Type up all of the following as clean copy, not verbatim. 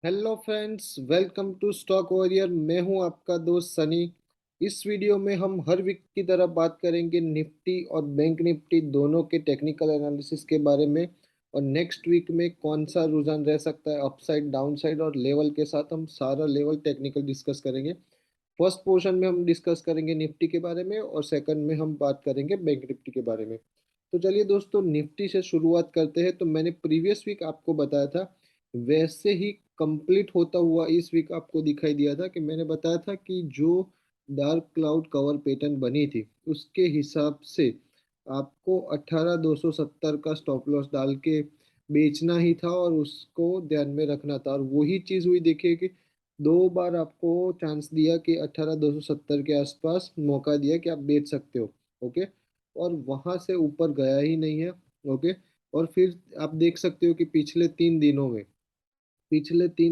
Hello friends, welcome to stock warrior. मैं हूं आपका दोस्त सनी। इस वीडियो में हम हर वीक की तरह बात करेंगे निफ्टी और बैंक निफ्टी दोनों के टेक्निकल एनालिसिस के बारे में। और नेक्स्ट वीक में कौन सा रुझान रह सकता है, अपसाइड डाउनसाइड और लेवल के साथ हम सारा लेवल टेक्निकल डिस्कस करेंगे। फर्स्ट पोर्शन में हम डिस्कस करेंगे निफ्टी के बारे में और सेकंड में हम बात करेंगे बैंक निफ्टी के बारे में। तो चलिए दोस्तों, निफ्टी से शुरुआत करते हैं। तो मैंने प्रीवियस वीक आपको बताया था, वैसे ही कंप्लीट होता हुआ इस वीक आपको दिखाई दिया था कि मैंने बताया था कि जो डार्क क्लाउड कवर पैटर्न बनी थी उसके हिसाब से आपको 18,270 का स्टॉप लॉस डाल के बेचना ही था और उसको ध्यान में रखना था। और वही चीज़ हुई। देखिए कि दो बार आपको चांस दिया कि 18,270 के आसपास मौका दिया कि आप बेच सकते हो। ओके। और वहां से ऊपर गया ही नहीं है। ओके। और फिर आप देख सकते हो कि पिछले 3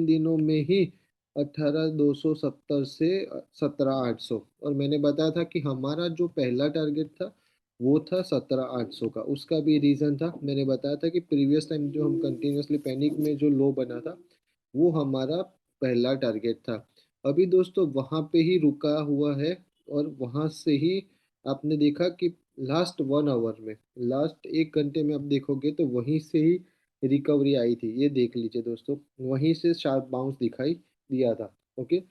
दिनों में ही 18,270 से 17,800। और मैंने बताया था कि हमारा जो पहला टारगेट था वो था 17,800 का। उसका भी रीजन था, मैंने बताया था कि प्रीवियस टाइम जो हम कंटिन्यूसली पैनिक में जो लो बना था वो हमारा पहला टारगेट था। अभी दोस्तों वहां पे ही रुका हुआ है। और वहां से ही आपने देखा कि लास्ट 1 आवर में, लास्ट 1 घंटे में आप देखोगे तो वहीं से ही रिकवरी आई थी। ये देख लीजिए दोस्तों, वहीं से शार्प बाउंस दिखाई दिया था। ओके।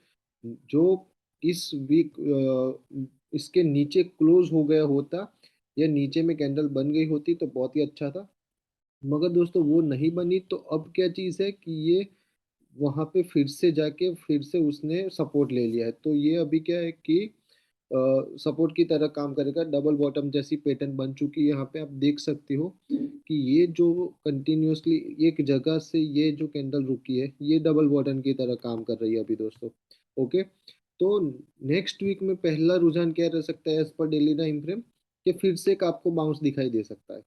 जो इस वीक इसके नीचे क्लोज हो गया होता या नीचे में कैंडल बन गई होती तो बहुत ही अच्छा था। मगर दोस्तों वो नहीं बनी, तो अब क्या चीज़ है कि ये वहां पे फिर से जाके फिर से उसने सपोर्ट ले लिया है। तो ये अभी क्या है कि सपोर्ट की तरह काम करेगा। डबल बॉटम जैसी पैटर्न बन चुकी है। यहाँ पे आप देख सकते हो कि ये जो कंटिन्यूअसली एक जगह से ये जो कैंडल रुकी है ये डबल बॉटम की तरह काम कर रही है अभी दोस्तों। ओके। तो नेक्स्ट वीक में पहला रुझान क्या रह सकता है as per daily time frame, कि फिर से एक आपको बाउंस दिखाई दे सकता है।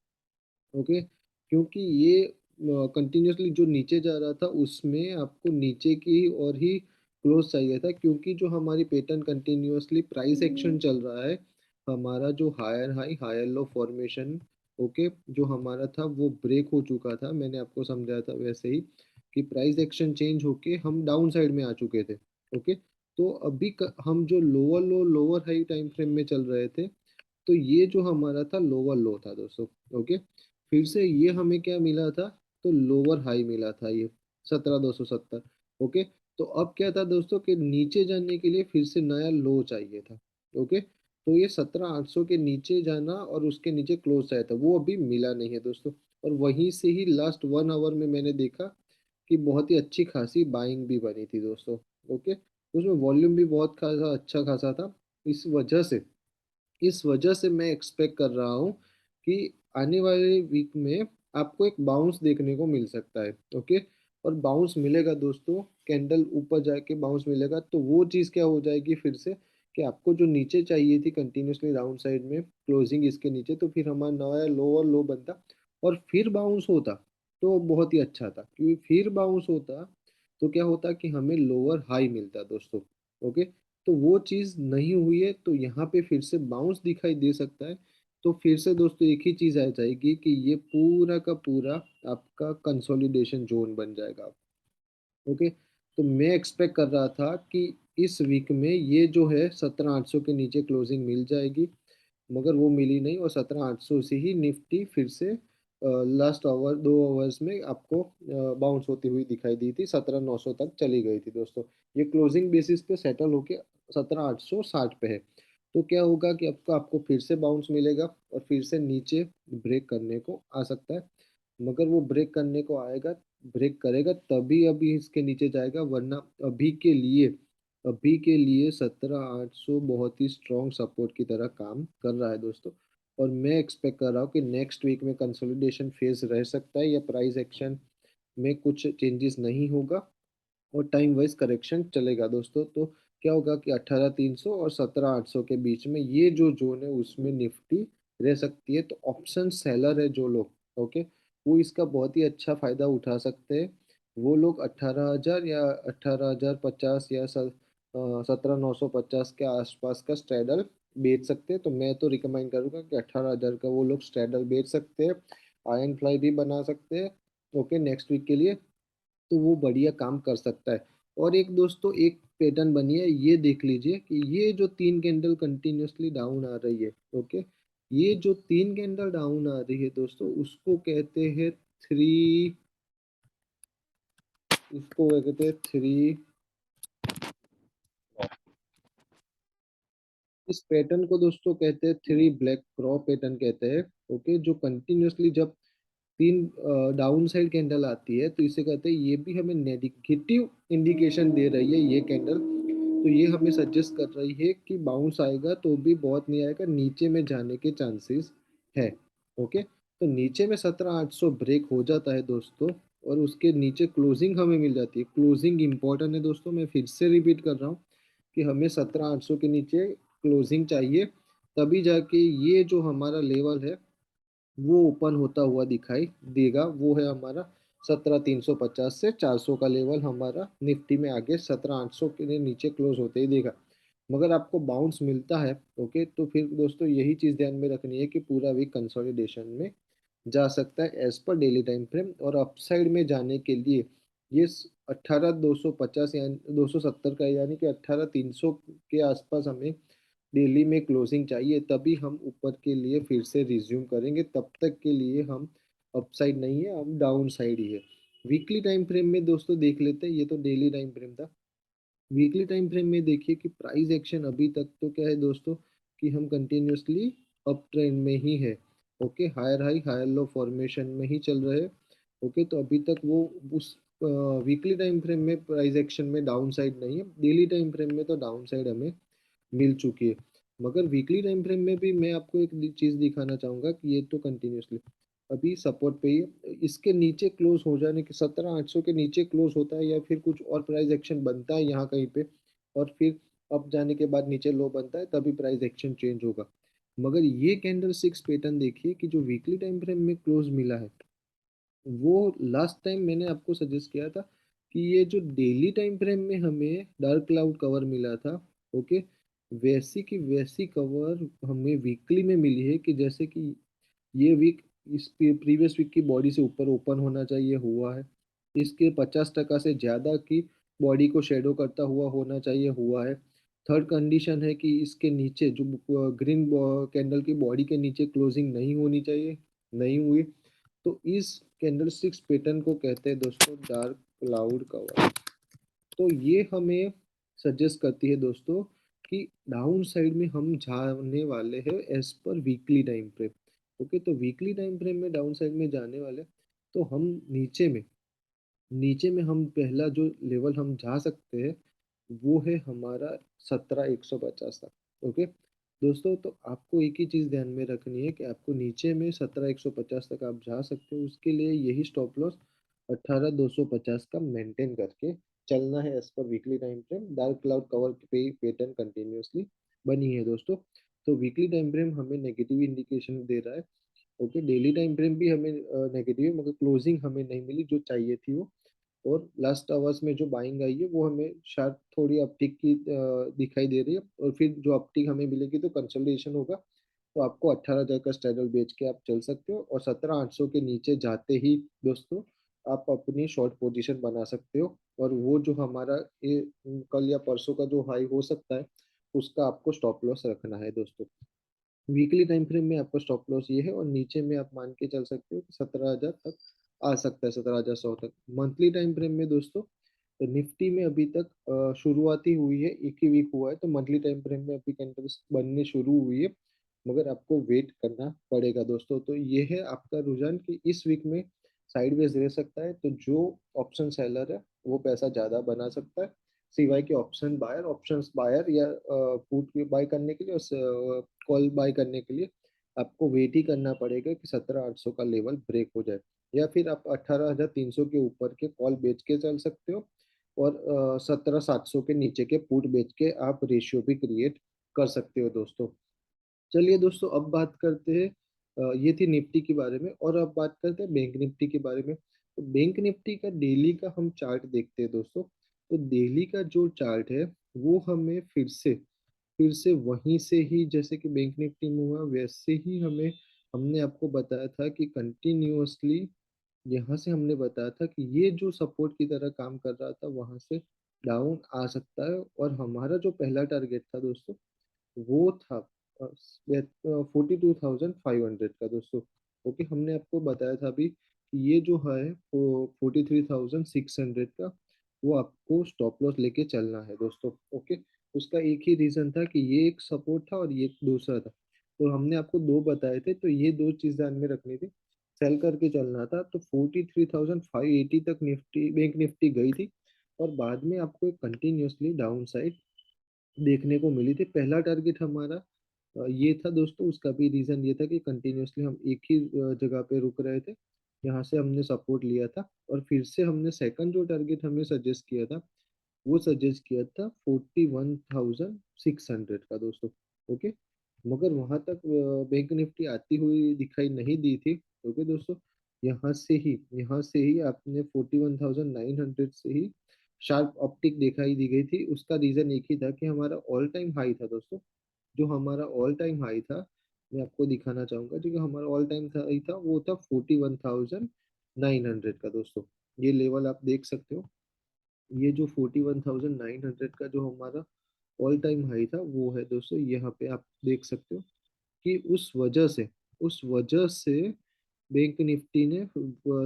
ओके। क्योंकि ये कंटिन्यूअसली जो नीचे जा रहा था उसमें आपको नीचे की और ही क्लोज चाहिए था, क्योंकि जो हमारी पैटर्न कंटिन्यूअसली प्राइस एक्शन चल रहा है, हमारा जो higher high higher low formation, okay, जो हमारा था वो ब्रेक हो चुका था। मैंने आपको समझाया था वैसे ही कि प्राइस एक्शन चेंज होके हम डाउन साइड में आ चुके थे। ओके। तो अभी हम जो लोअर लो लोअर हाई टाइम फ्रेम में चल रहे थे, तो ये जो हमारा था लोअर लो था दोस्तों। ओके। फिर से ये हमें क्या मिला था, तो लोअर हाई मिला था ये 17,270। ओके। तो अब क्या था दोस्तों कि नीचे जाने के लिए फिर से नया लो चाहिए था। ओके। तो ये 17,800 के नीचे जाना और उसके नीचे क्लोज चाहिए था, वो अभी मिला नहीं है दोस्तों। और वहीं से ही लास्ट 1 आवर में मैंने देखा कि बहुत ही अच्छी खासी बाइंग भी बनी थी दोस्तों। ओके। उसमें वॉल्यूम भी बहुत खासा अच्छा खासा था। इस वजह से मैं एक्सपेक्ट कर रहा हूँ कि आने वाले वीक में आपको एक बाउंस देखने को मिल सकता है। ओके। और बाउंस मिलेगा दोस्तों, कैंडल ऊपर जाके बाउंस मिलेगा, तो वो चीज़ क्या हो जाएगी फिर से कि आपको जो नीचे चाहिए थी कंटिन्यूसली डाउन साइड में क्लोजिंग इसके नीचे, तो फिर हमारा नया लोअर लो बनता और फिर बाउंस होता तो बहुत ही अच्छा था। क्योंकि फिर बाउंस होता तो क्या होता कि हमें लोअर हाई मिलता दोस्तों। ओके। तो वो चीज़ नहीं हुई है, तो यहाँ पे फिर से बाउंस दिखाई दे सकता है। तो फिर से दोस्तों एक ही चीज़ आ जाएगी कि ये पूरा का पूरा आपका कंसोलिडेशन जोन बन जाएगा। ओके। तो मैं एक्सपेक्ट कर रहा था कि इस वीक में ये जो है 17,800 के नीचे क्लोजिंग मिल जाएगी, मगर वो मिली नहीं। और 17,800 से ही निफ्टी फिर से लास्ट आवर 2 आवर्स में आपको बाउंस होती हुई दिखाई दी थी, 17,900 तक चली गई थी दोस्तों। ये क्लोजिंग बेसिस पे सेटल होके 17,860 पे है। तो क्या होगा कि आपको आपको फिर से बाउंस मिलेगा और फिर से नीचे ब्रेक करने को आ सकता है। मगर वो ब्रेक करने को आएगा, ब्रेक करेगा तभी अभी इसके नीचे जाएगा, वरना अभी के लिए 17,800 बहुत ही स्ट्रॉन्ग सपोर्ट की तरह काम कर रहा है दोस्तों। और मैं एक्सपेक्ट कर रहा हूँ कि नेक्स्ट वीक में कंसोलिडेशन फेज रह सकता है या प्राइस एक्शन में कुछ चेंजेस नहीं होगा और टाइम वाइज करेक्शन चलेगा दोस्तों। तो क्या होगा कि 18,300 और 17,800 के बीच में ये जो जोन है उसमें निफ्टी रह सकती है। तो ऑप्शन सेलर है जो लोग, ओके, वो इसका बहुत ही अच्छा फायदा उठा सकते हैं। वो लोग 18,000 या 18,050 या 17,950 के आसपास का स्ट्रैडल बेच सकते हैं। तो मैं तो रिकमेंड करूंगा कि 18,000 का वो लोग स्ट्रैडल बेच सकते हैं, आयन फ्लाई भी बना सकते हैं। ओके, नेक्स्ट वीक के लिए। तो वो बढ़िया काम कर सकता है। और एक दोस्तों एक पैटर्न बनी है, ये देख लीजिए कि ये जो तीन कैंडल कंटिन्यूअसली डाउन आ रही है, ओके, ये जो तीन कैंडल डाउन आ रही है दोस्तों, उसको कहते हैं थ्री, इसको कहते हैं थ्री, इस पैटर्न को दोस्तों कहते हैं थ्री ब्लैक क्रॉ पैटर्न कहते हैं। ओके, जो कंटिन्यूअसली जब तीन डाउन साइड कैंडल आती है तो इसे कहते हैं, ये भी हमें नेगेटिव इंडिकेशन दे रही है ये कैंडल। तो ये हमें सजेस्ट कर रही है कि बाउंस आएगा तो भी बहुत नहीं आएगा, नीचे में जाने के चांसेस है। ओके, तो नीचे में 17,800 ब्रेक हो जाता है दोस्तों, और उसके नीचे क्लोजिंग हमें मिल जाती है। क्लोजिंग इंपॉर्टेंट है दोस्तों, मैं फिर से रिपीट कर रहा हूँ कि हमें 17,800 के नीचे क्लोजिंग चाहिए, तभी जाके ये जो हमारा लेवल है वो ओपन होता हुआ दिखाई देगा। वो है हमारा 17,350 से 400 का लेवल, हमारा निफ्टी में आगे 17,800 के नीचे क्लोज होते ही देगा। मगर आपको बाउंस मिलता है, ओके, तो फिर दोस्तों यही चीज़ ध्यान में रखनी है कि पूरा वीक कंसोलिडेशन में जा सकता है as per daily time frame. और अपसाइड में जाने के लिए ये 18,250 यानी 270 का, यानी कि 18,300 के आसपास हमें डेली में क्लोजिंग चाहिए, तभी हम ऊपर के लिए फिर से रिज्यूम करेंगे। तब तक के लिए हम अपसाइड नहीं है, हम डाउन साइड ही है। वीकली टाइम फ्रेम में दोस्तों देख लेते हैं, ये तो डेली टाइम फ्रेम था। वीकली टाइम फ्रेम में देखिए कि प्राइस एक्शन अभी तक तो क्या है दोस्तों, कि हम कंटिन्यूअसली अप ट्रेंड में ही है। Okay, higher high higher low formation में ही चल रहे हैं। ओके, तो अभी तक वो उस वीकली टाइम फ्रेम में प्राइस एक्शन में डाउन साइड नहीं है। डेली टाइम फ्रेम में तो डाउन साइड हमें मिल चुकी है। मगर वीकली टाइम फ्रेम में भी मैं आपको एक चीज दिखाना चाहूंगा कि ये तो कंटिन्यूअसली अभी सपोर्ट पे ही है। इसके नीचे क्लोज हो जाने के 17,800 के नीचे क्लोज होता है, या फिर कुछ और प्राइस एक्शन बनता है यहाँ कहीं पे, और फिर अप जाने के बाद नीचे लो बनता है, तभी प्राइस एक्शन चेंज होगा। मगर ये कैंडल सिक्स पैटर्न देखिए कि जो वीकली टाइम फ्रेम में क्लोज मिला है, वो लास्ट टाइम मैंने आपको सजेस्ट किया था कि ये जो डेली टाइम फ्रेम में हमें डार्क क्लाउड कवर मिला था, ओके, वैसी की वैसी कवर हमें वीकली में मिली है। कि जैसे कि ये वीक इस प्रीवियस वीक की बॉडी से ऊपर ओपन होना चाहिए, हुआ है। इसके 50% से ज़्यादा की बॉडी को शेडो करता हुआ होना चाहिए, हुआ है। थर्ड कंडीशन है कि इसके नीचे जो ग्रीन कैंडल की बॉडी के नीचे क्लोजिंग नहीं होनी चाहिए, नहीं हुई। तो इस कैंडल स्टिक्स पैटर्न को कहते हैं दोस्तों डार्क क्लाउड कवर। तो ये हमें सजेस्ट करती है दोस्तों कि डाउन साइड में हम जाने वाले हैं as per weekly time frame. Okay, तो वीकली टाइम फ्रेम में डाउन साइड में जाने वाले, तो हम नीचे में हम पहला जो लेवल हम जा सकते हैं वो है हमारा 17,150 तक। ओके दोस्तों, तो आपको एक ही चीज़ ध्यान में रखनी है कि आपको नीचे में 17,150 तक आप जा सकते हो, उसके लिए यही स्टॉप लॉस 18,250 का मेंटेन करके चलना है as per weekly time frame. Dark cloud cover पे पैटर्न कंटिन्यूअसली बनी है दोस्तों। तो वीकली टाइम फ्रेम हमें नेगेटिव इंडिकेशन दे रहा है। ओके, डेली टाइम फ्रेम भी हमें नेगेटिव है, मगर क्लोजिंग हमें नहीं मिली जो चाहिए थी वो। और लास्ट आवर्स में जो बाइंग आई है वो हमें शायद थोड़ी अपटिक की दिखाई दे रही है, और फिर जो अपटिक हमें मिलेगी तो कंसोलिडेशन होगा। तो आपको 18,000 का स्ट्रैडल बेच के आप चल सकते हो, और 17,800 के नीचे जाते ही दोस्तों आप अपनी शॉर्ट पोजीशन बना सकते हो। और वो जो हमारा ये कल या परसों का जो हाई हो सकता है, उसका आपको स्टॉप लॉस रखना है दोस्तों। वीकली टाइम फ्रेम में आपका स्टॉप लॉस ये है, और नीचे में आप मान के चल सकते हो कि 17,000 तक आ सकता है, 17,100 तक। मंथली टाइम फ्रेम में दोस्तों, तो निफ्टी में अभी तक शुरुआती हुई है, एक ही वीक हुआ है, तो मंथली टाइम फ्रेम में अभी कैंडल्स बनने शुरू हुई है। मगर आपको वेट करना पड़ेगा दोस्तों। तो ये है आपका रुझान कि इस वीक में साइडवेज रह सकता है, तो जो ऑप्शन सेलर है वो पैसा ज़्यादा बना सकता है, सिवाय के ऑप्शंस बायर या पुट बाय करने के लिए और कॉल बाय करने के लिए आपको वेट ही करना पड़ेगा कि 17,800 का लेवल ब्रेक हो जाए। या फिर आप 18,300 के ऊपर के कॉल बेच के चल सकते हो, और 17,700 के नीचे के पुट बेच के आप रेशियो भी क्रिएट कर सकते हो दोस्तों। चलिए दोस्तों, अब बात करते हैं, ये थी निफ्टी के बारे में, और अब बात करते हैं बैंक निफ्टी के बारे में। तो बैंक निफ्टी का डेली का हम चार्ट देखते हैं दोस्तों। तो डेली का जो चार्ट है वो हमें फिर से वहीं से ही, जैसे कि बैंक निफ्टी में हुआ वैसे ही हमें, हमने आपको बताया था कि कंटिन्यूअसली यहाँ से हमने बताया था कि ये जो सपोर्ट की तरह काम कर रहा था वहां से डाउन आ सकता है, और हमारा जो पहला टारगेट था दोस्तों वो था 42,500 का दोस्तों। ओके, हमने आपको बताया था अभी कि ये जो है वो 43,600 का, वो आपको स्टॉप लॉस लेके चलना है दोस्तों। ओके, उसका एक ही रीजन था कि ये एक सपोर्ट था और ये एक दूसरा था, तो हमने आपको दो बताए थे, तो ये दो चीज ध्यान में रखनी थी। सेल करके चलना था, तो 43,580 तक निफ्टी, बैंक निफ्टी गई थी, और बाद में आपको एक कंटिन्यूसली डाउन साइड देखने को मिली थी। पहला टारगेट हमारा ये था दोस्तों, उसका भी रीजन ये था कि कंटिन्यूसली हम एक ही जगह पे रुक रहे थे, यहाँ से हमने सपोर्ट लिया था, और फिर से हमने सेकंड जो टारगेट हमें सजेस्ट किया था वो सजेस्ट किया था 41,600 का दोस्तों। ओके, मगर वहां तक बैंक निफ्टी आती हुई दिखाई नहीं दी थी। ओके दोस्तों, यहाँ से ही आपने 41,900 से ही शार्प ऑप्टिक दिखाई दी गई थी। उसका रीजन एक ही था कि हमारा ऑल टाइम हाई था दोस्तों। जो हमारा ऑल टाइम हाई था, मैं आपको दिखाना चाहूंगा, जो हमारा ऑल टाइम हाई था वो था 41,900 का दोस्तों। ये लेवल आप देख सकते हो। ये जो 41,900 का जो हमारा ऑल टाइम हाई था वो है दोस्तों, यहाँ पे आप देख सकते हो कि उस वजह से बैंक निफ्टी ने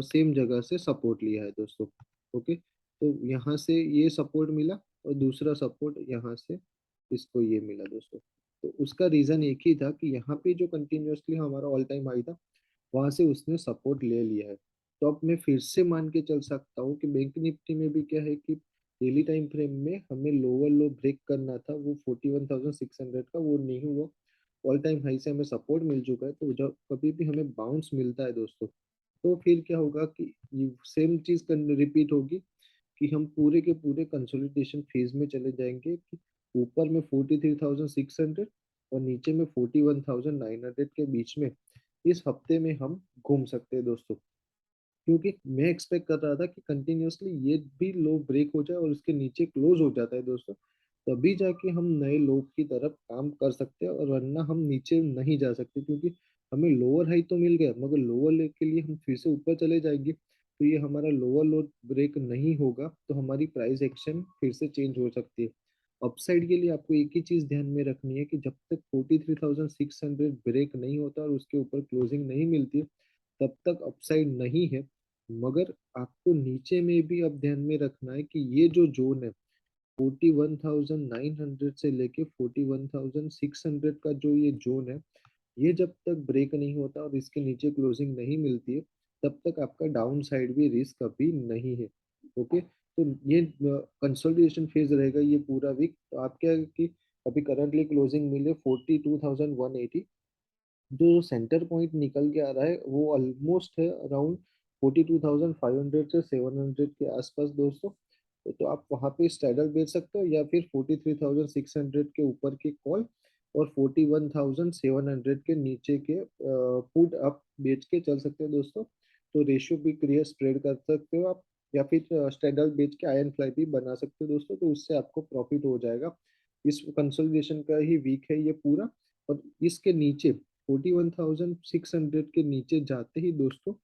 सेम जगह से सपोर्ट लिया है दोस्तों। ओके, तो यहाँ से ये सपोर्ट मिला, और दूसरा सपोर्ट यहाँ से इसको ये मिला दोस्तों। तो उसका रीजन एक ही था कि यहाँ पे जो कंटिन्यूअसली हमारा ऑल टाइम हाई था वहां से उसने सपोर्ट ले लिया है। तो अब मैं फिर से मान के चल सकता हूँ कि बैंक निफ्टी में भी क्या है कि डेली टाइम फ्रेम में हमें लोअर लो ब्रेक करना था, वो 41,600 का वो नहीं हुआ। ऑल टाइम हाई से हमें सपोर्ट मिल चुका है, तो जब कभी भी हमें बाउंस मिलता है दोस्तों, तो फिर क्या होगा कि ये सेम चीज रिपीट होगी, कि हम पूरे के पूरे कंसोलिडेशन फेज में चले जाएंगे, कि ऊपर में 43,600 और नीचे में 41,900 के बीच में इस हफ्ते में हम घूम सकते हैं दोस्तों। क्योंकि मैं एक्सपेक्ट कर रहा था कि कंटिन्यूअसली ये भी लो ब्रेक हो जाए और उसके नीचे क्लोज हो जाता है दोस्तों, तभी जाके हम नए लो की तरफ काम कर सकते हैं, और वरना हम नीचे नहीं जा सकते, क्योंकि हमें लोअर हाई तो मिल गया मगर लोअर ले के लिए हम फिर से ऊपर चले जाएंगे, तो ये हमारा लोअर लो ब्रेक नहीं होगा, तो हमारी प्राइस एक्शन फिर से चेंज हो सकती है। अपसाइड के लिए आपको एक ही चीज ध्यान में रखनी है कि जब तक 43,600 ब्रेक नहीं होता और उसके ऊपर क्लोजिंग नहीं मिलती है, तब तक अपसाइड नहीं है। मगर आपको नीचे में भी अब ध्यान में रखना है कि ये जो जोन है 41,900 से लेके 41,600 का जो ये जोन है, ये जब तक ब्रेक नहीं होता और इसके नीचे क्लोजिंग नहीं मिलती है, तब तक आपका डाउन साइड भी रिस्क अभी नहीं है। ओके, तो ये कंसोलिडेशन फेज रहेगा ये पूरा वीक। तो आप क्या है कि अभी करंटली क्लोजिंग मिले 42,180, जो सेंटर पॉइंट निकल के आ रहा है वो ऑलमोस्ट है अराउंड 42,500 से 700 के आसपास दोस्तों। तो आप वहाँ पे स्ट्रैडल बेच सकते हो, या फिर 43,600 के ऊपर के कॉल और 41,700 के नीचे के पुट अप बेच के चल सकते हो दोस्तों। तो रेशियो भी क्लियर स्प्रेड कर सकते हो आप, या फिर स्ट्रैडल बेच के आयन फ्लाई भी बना सकते हो दोस्तों, तो उससे आपको प्रॉफिट हो जाएगा। इस कंसोलिडेशन का ही वीक है ये पूरा। और इसके नीचे 41,600 के नीचे जाते ही दोस्तों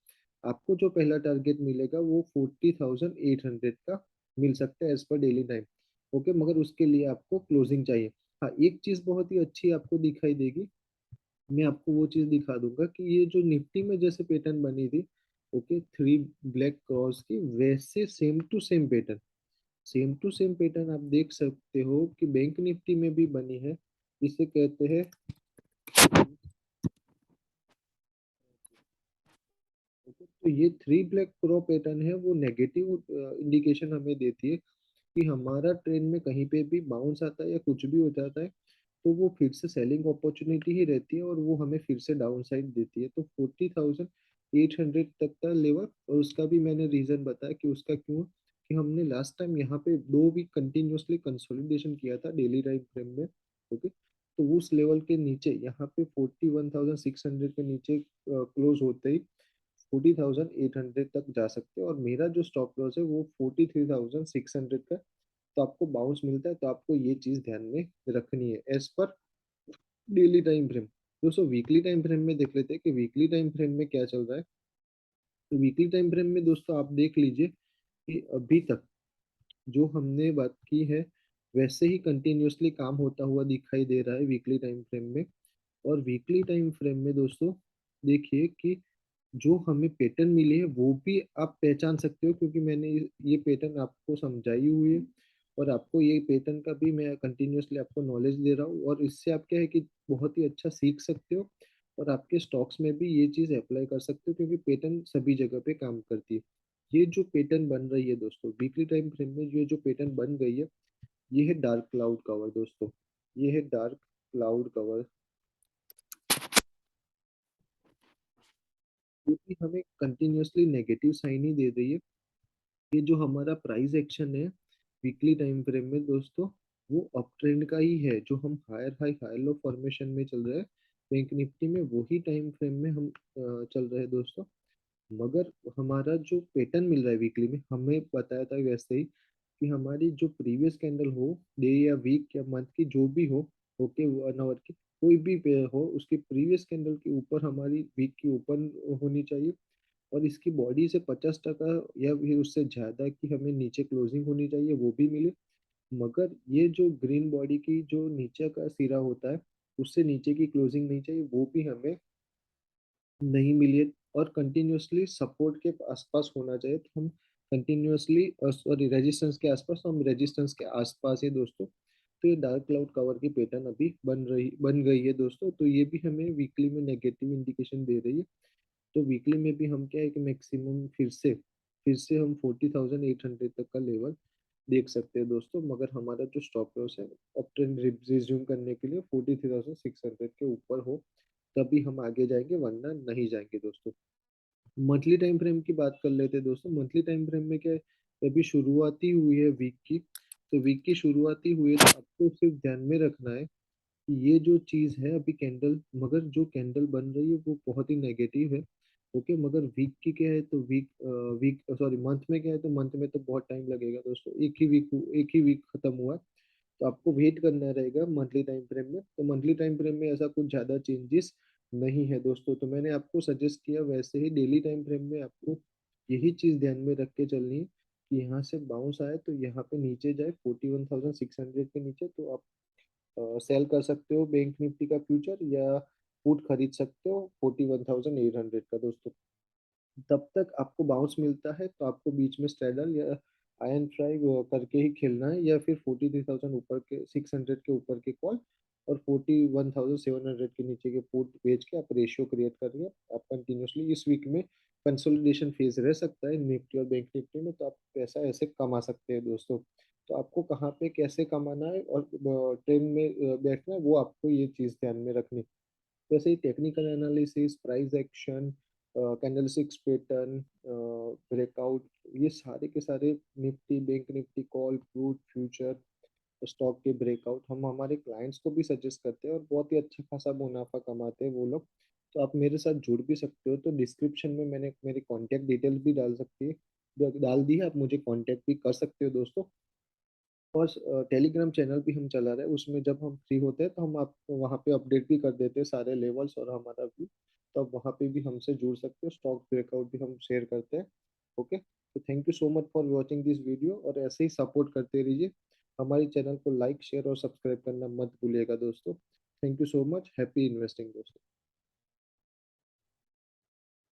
आपको जो पहला टारगेट मिलेगा वो 40,800 का मिल सकता है as per daily time. Okay, मगर उसके लिए आपको क्लोजिंग चाहिए। हाँ, एक चीज बहुत ही अच्छी आपको दिखाई देगी, मैं आपको वो चीज दिखा दूंगा कि ये जो निफ्टी में जैसे पैटर्न बनी थी, ओके, थ्री ब्लैक क्रॉस की, वैसे सेम टू सेम पैटर्न आप देख सकते हो कि बैंक निफ्टी में भी बनी है। इसे कहते हैं, तो ये थ्री ब्लैक प्रो पैटर्न है, वो नेगेटिव इंडिकेशन हमें देती है कि हमारा ट्रेंड में कहीं पे भी बाउंस आता है या कुछ भी हो जाता है, तो वो फिर से सेलिंग अपॉर्चुनिटी ही रहती है, और वो हमें फिर से डाउन साइड देती है। तो 40,800 तक का लेवल, और उसका भी मैंने रीजन बताया कि उसका क्यों, कि हमने लास्ट टाइम यहाँ पे 2 वीक कंटिन्यूअसली कंसोलिडेशन किया था डेली टाइम फ्रेम में। ओके, तो उस लेवल के नीचे यहाँ पे 41,600 के नीचे क्लोज होते ही 40,800 तक जा सकते हैं, और मेरा जो स्टॉप लॉस है वो 43,600 का। तो आपको बाउंस मिलता है, तो आपको ये चीज ध्यान में रखनी है as per daily time frame. दोस्तों वीकली टाइम फ्रेम में देख लेते हैं कि वीकली टाइम फ्रेम में क्या चल रहा है। तो वीकली टाइम फ्रेम में दोस्तों आप देख लीजिए कि अभी तक जो हमने बात की है वैसे ही कंटिन्यूअसली काम होता हुआ दिखाई दे रहा है वीकली टाइम फ्रेम में। और वीकली टाइम फ्रेम में दोस्तों देखिए कि जो हमें पैटर्न मिली है वो भी आप पहचान सकते हो, क्योंकि मैंने ये पैटर्न आपको समझाई हुई है और आपको ये पैटर्न का भी मैं कंटिन्यूअसली आपको नॉलेज दे रहा हूँ, और इससे आप क्या है कि बहुत ही अच्छा सीख सकते हो और आपके स्टॉक्स में भी ये चीज़ अप्लाई कर सकते हो, क्योंकि पैटर्न सभी जगह पे काम करती है। ये जो पैटर्न बन रही है दोस्तों वीकली टाइम फ्रेम में, ये जो पैटर्न बन गई है, ये है डार्क क्लाउड कवर दोस्तों। ये है डार्क क्लाउड कवर, जो कि हमें कंटिन्यूअसली नेगेटिव साइन ही दे रही है। ये जो हमारा प्राइस एक्शन है वीकली टाइम फ्रेम में दोस्तों, वो अप ट्रेंड का ही है। जो हम higher high higher low formation में चल रहे हैं बैंक निफ्टी में, वही टाइम फ्रेम में हम चल रहे हैं दोस्तों। मगर हमारा जो पैटर्न मिल रहा है वीकली में, हमें बताया था वैसे ही कि हमारी जो प्रीवियस कैंडल हो, डे या वीक या मंथ की जो भी हो, ओके 1 आवर की कोई भी पेयर हो, उसकी प्रीवियस कैंडल के ऊपर हमारी वीक की ओपन होनी चाहिए, और इसकी बॉडी से 50% या फिर उससे ज़्यादा की हमें नीचे क्लोजिंग होनी चाहिए, वो भी मिले। मगर ये जो ग्रीन बॉडी की जो नीचे का सिरा होता है, उससे नीचे की क्लोजिंग नहीं चाहिए, वो भी हमें नहीं मिली है। और कंटिन्यूअसली सपोर्ट के आसपास होना चाहिए, तो हम कंटिन्यूअसली सॉरी रेजिस्टेंस के आसपास, तो हम रेजिस्टेंस के आसपास है दोस्तों। तो ये डार्क क्लाउड कवर की पैटर्न अभी बन गई है दोस्तों, तो ये भी हमें वीकली में नेगेटिव इंडिकेशन दे रही है। तो वीकली में भी हम क्या है कि मैक्सिमम फिर से हम 40,800 तक का लेवल देख सकते हैं दोस्तों, मगर हमारा जो स्टॉप लॉस है अप ट्रेंड रिज्यूम करने के लिए 43,600 के ऊपर हो, तभी हम आगे जाएंगे, वरना नहीं जाएंगे दोस्तों। मंथली टाइम फ्रेम की बात कर लेते हैं दोस्तों। मंथली टाइम फ्रेम में क्या है, अभी शुरुआती हुई है वीक की, तो वीक की शुरुआती हुई है, तो आपको सिर्फ ध्यान में रखना है कि ये जो चीज है अभी कैंडल, मगर जो कैंडल बन रही है वो बहुत ही नेगेटिव है। ओके, मगर वीक की क्या है, तो वीक सॉरी मंथ में क्या है, तो मंथ में तो बहुत टाइम लगेगा दोस्तों, एक ही वीक खत्म हुआ, तो आपको वेट करना रहेगा मंथली टाइम फ्रेम में। तो मंथली टाइम फ्रेम में ऐसा कुछ ज़्यादा चेंजेस नहीं है दोस्तों, तो मैंने आपको सजेस्ट किया वैसे ही डेली टाइम फ्रेम में आपको यही चीज़ ध्यान में रख के चलनी है कि यहाँ से बाउंस आए तो यहाँ पे नीचे जाए 41,600 के नीचे, तो आप सेल कर सकते हो बैंक निफ्टी का फ्यूचर, या पुट खरीद सकते हो 41,800 का दोस्तों। तब तक आपको बाउंस मिलता है तो आपको बीच में स्ट्रेडल या आयन ट्राई करके ही खेलना है, या फिर 43,000 ऊपर के 600 के ऊपर के कॉल और 41,700 के नीचे के पुट बेच के आप रेशियो क्रिएट करिए। आप कंटिन्यूसली इस वीक में कंसोलिडेशन फेज रह सकता है निफ्टी और बैंक निफ्टी में, तो आप पैसा ऐसे कमा सकते हैं दोस्तों। तो आपको कहाँ पे कैसे कमाना है और ट्रेन में बैठना है, वो आपको ये चीज़ ध्यान में रखनी। जैसे ही technical analysis, price action, candlesticks pattern, breakout, ये सारे के सारे Nifty bank Nifty call put future stock के ब्रेकआउट हम हमारे क्लाइंट्स को भी सजेस्ट करते हैं, और बहुत ही अच्छा खासा मुनाफा कमाते हैं वो लोग। तो आप मेरे साथ जुड़ भी सकते हो, तो डिस्क्रिप्शन में मैंने मेरी कॉन्टैक्ट डिटेल्स भी डाल दी है, आप मुझे कॉन्टैक्ट भी कर सकते हो दोस्तों। और टेलीग्राम चैनल भी हम चला रहे हैं, उसमें जब हम फ्री होते हैं तो हम आपको वहाँ पे अपडेट भी कर देते हैं सारे लेवल्स और हमारा व्यू, तो आप वहाँ पे भी हमसे जुड़ सकते हो, स्टॉक ब्रेकआउट भी हम शेयर करते हैं। ओके, तो thank you so much for watching this video, और ऐसे ही सपोर्ट करते रहिए। हमारे चैनल को लाइक शेयर और सब्सक्राइब करना मत भूलिएगा दोस्तों। Thank you so much, happy investing दोस्तों।